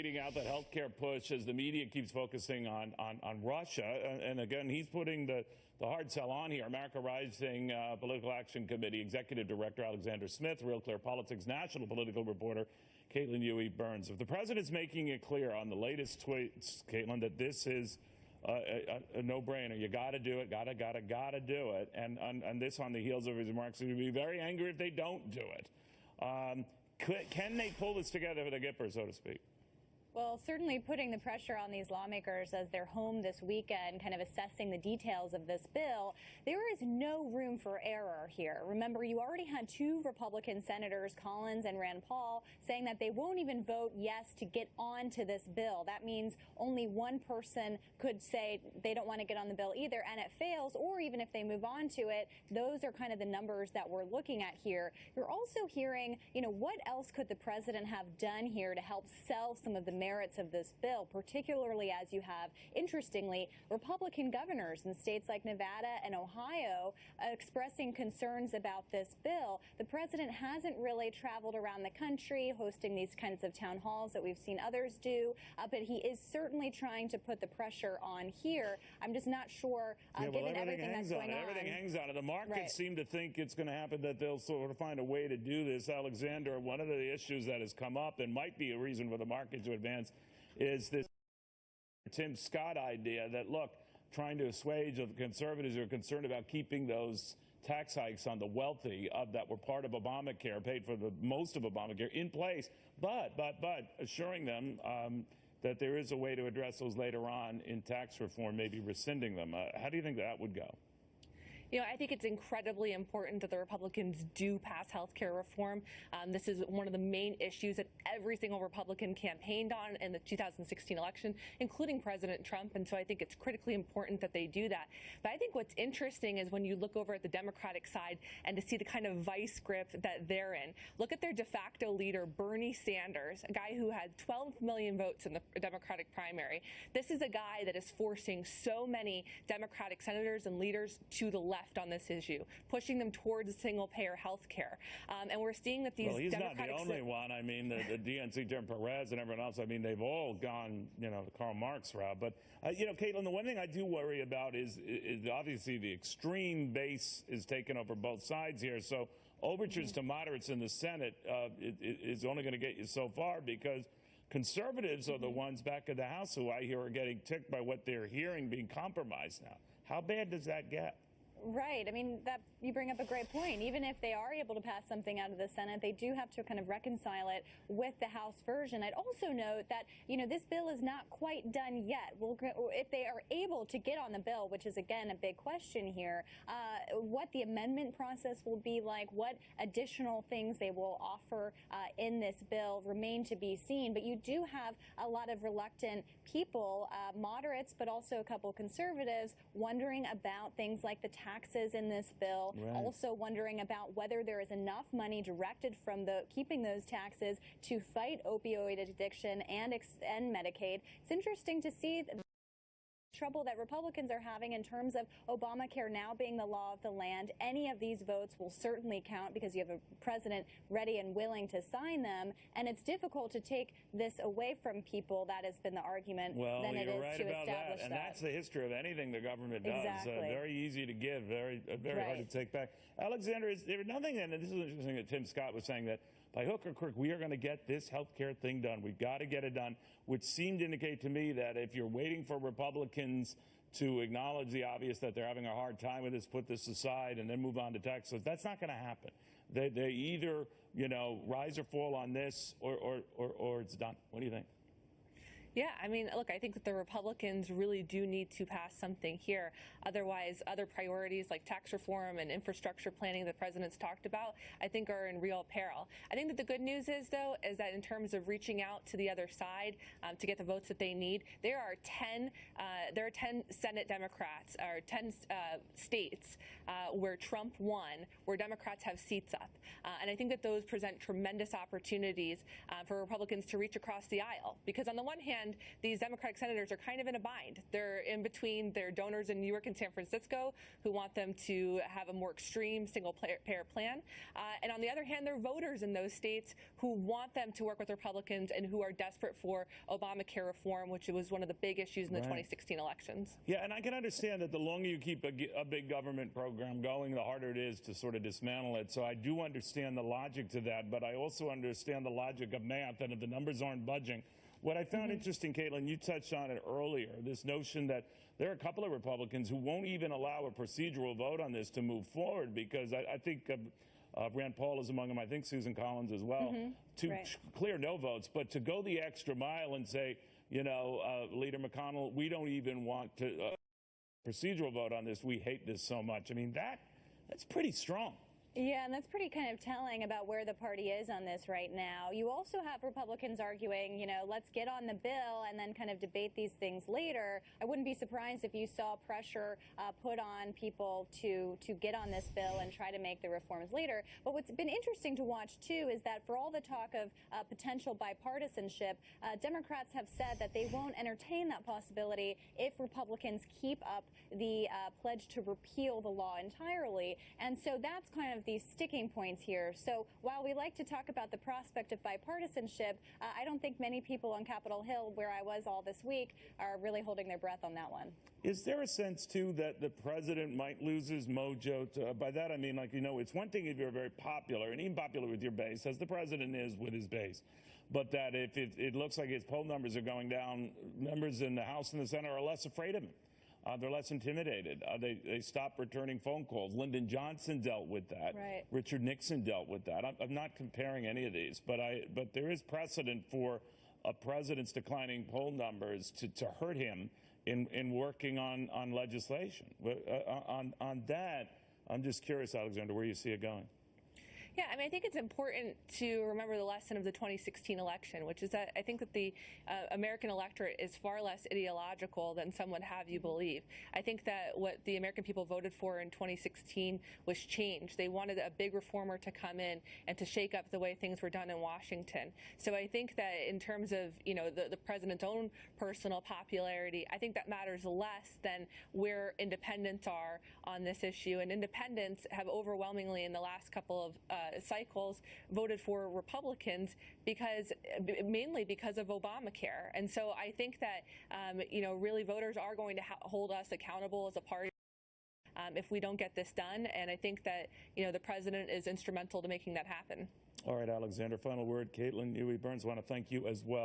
Reading out that healthcare push as the media keeps focusing on Russia. And again, he's putting the hard sell on here. America Rising Political Action Committee Executive Director Alexandra Smith, Real Clear Politics national political reporter Caitlin Huey-Burns. If the president's making it clear on the latest tweets, Caitlin, that this is a no-brainer, you got to do it, got to do it. And this on the heels of his remarks, he'd be very angry if they don't do it. Can they pull this together for the Gipper, so to speak? Well, certainly putting the pressure on these lawmakers as they're home this weekend, kind of assessing the details of this bill. There is no room for error here. Remember, you already had two Republican senators, Collins and Rand Paul, saying that they won't even vote yes to get on to this bill. That means only one person could say they don't want to get on the bill either, and it fails, or even if they move on to it, those are kind of the numbers that we're looking at here. You're also hearing, what else could the president have done here to help sell some of the merits of this bill, particularly as you have, interestingly, Republican governors in states like Nevada and Ohio expressing concerns about this bill. The president hasn't really traveled around the country hosting these kinds of town halls that we've seen others do, but he is certainly trying to put the pressure on here. I'm just not sure, given everything that's going on. Everything hangs on it. The markets seem to think it's going to happen, that they'll sort of find a way to do this. Alexander, one of the issues that has come up and might be a reason for the market to advance is this Tim Scott idea that, look, trying to assuage the conservatives who are concerned about keeping those tax hikes on the wealthy that were part of Obamacare, paid for the most of Obamacare, in place, but assuring them that there is a way to address those later on in tax reform, maybe rescinding them. How do you think that would go? I think it's incredibly important that the Republicans do pass health care reform. This is one of the main issues that every single Republican campaigned on in the 2016 election, including President Trump. And so I think it's critically important that they do that. But I think what's interesting is when you look over at the Democratic side and to see the kind of vice grip that they're in. Look at their de facto leader, Bernie Sanders, a guy who had 12 million votes in the Democratic primary. This is a guy that is forcing so many Democratic senators and leaders to the left on this issue, pushing them towards single-payer health care. And we're seeing that these he's Democratic... not the only one. I mean, the DNC, Jim Perez and everyone else, I mean, they've all gone, the Karl Marx route. But, Caitlin, the one thing I do worry about is obviously the extreme base is taken over both sides here. So overtures to moderates in the Senate is only going to get you so far, because conservatives are the ones back in the House who I hear are getting ticked by what they're hearing being compromised now. How bad does that get? Right. I mean, that you bring up a great point. Even if they are able to pass something out of the Senate, they do have to kind of reconcile it with the House version. I'd also note that, this bill is not quite done yet. If they are able to get on the bill, which is, again, a big question here, what the amendment process will be like, what additional things they will offer in this bill remain to be seen. But you do have a lot of reluctant people, moderates, but also a couple conservatives, wondering about things like the taxes in this bill, also wondering about whether there is enough money directed from keeping those taxes to fight opioid addiction and Medicaid. It's interesting to see the trouble that Republicans are having in terms of Obamacare now being the law of the land. Any of these votes will certainly count because you have a president ready and willing to sign them, and it's difficult to take this away from people. That has been the argument than it is to establish that. And that's the history of anything the government does. Exactly. Very easy to give, very hard to take back. Alexander, is there nothing, and this is interesting that Tim Scott was saying, that by hook or crook, we are going to get this health care thing done. We've got to get it done, which seemed to indicate to me that if you're waiting for Republicans to acknowledge the obvious, that they're having a hard time with this, put this aside, and then move on to taxes, that's not going to happen. They either, rise or fall on this, or it's done. What do you think? Yeah, I mean, look, I think that the Republicans really do need to pass something here. Otherwise, other priorities like tax reform and infrastructure planning the president's talked about, I think are in real peril. I think that the good news is, though, is that in terms of reaching out to the other side to get the votes that they need, there are 10 Senate Democrats, or 10 states where Trump won, where Democrats have seats up. And I think that those present tremendous opportunities for Republicans to reach across the aisle. Because on the one hand, hand, these Democratic senators are kind of in a bind. They're in between their donors in New York and San Francisco who want them to have a more extreme single-payer plan. And on the other hand, there are voters in those states who want them to work with Republicans and who are desperate for Obamacare reform, which was one of the big issues in the 2016 elections. Yeah, and I can understand that the longer you keep a big government program going, the harder it is to sort of dismantle it. So I do understand the logic to that, but I also understand the logic of math, and if the numbers aren't budging. What I found interesting, Caitlin, you touched on it earlier, this notion that there are a couple of Republicans who won't even allow a procedural vote on this to move forward, because I think Rand Paul is among them, I think Susan Collins as well, to clear no votes, but to go the extra mile and say, you know, Leader McConnell, we don't even want to procedural vote on this. We hate this so much. I mean, that's pretty strong. Yeah, and that's pretty kind of telling about where the party is on this right now. You also have Republicans arguing, you know, let's get on the bill and then kind of debate these things later. I wouldn't be surprised if you saw pressure put on people to get on this bill and try to make the reforms later. But what's been interesting to watch, too, is that for all the talk of potential bipartisanship, Democrats have said that they won't entertain that possibility if Republicans keep up the pledge to repeal the law entirely. And so that's kind of these sticking points here. So while we like to talk about the prospect of bipartisanship, I don't think many people on Capitol Hill, where I was all this week, are really holding their breath on that one. Is there a sense, too, that the president might lose his mojo? By that, I mean, like, you know, it's one thing if you're very popular, and even popular with your base, as the president is with his base, but that if it looks like his poll numbers are going down, members in the House and the Senate are less afraid of him. They're less intimidated. They stop returning phone calls. Lyndon Johnson dealt with that. Right. Richard Nixon dealt with that. I'm not comparing any of these, but there is precedent for a president's declining poll numbers to hurt him in working on legislation. On that, I'm just curious, Alexandra, where you see it going. Yeah, I mean, I think it's important to remember the lesson of the 2016 election, which is that I think that the American electorate is far less ideological than some would have you believe. I think that what the American people voted for in 2016 was change. They wanted a big reformer to come in and to shake up the way things were done in Washington. So I think that in terms of, you know, the president's own personal popularity, I think that matters less than where independents are on this issue. And independents have overwhelmingly in the last couple of cycles voted for Republicans mainly because of Obamacare. And so I think that, you know, really voters are going to hold us accountable as a party if we don't get this done. And I think that, you know, the president is instrumental to making that happen. All right, Alexandra, final word. Caitlin Burns, want to thank you as well.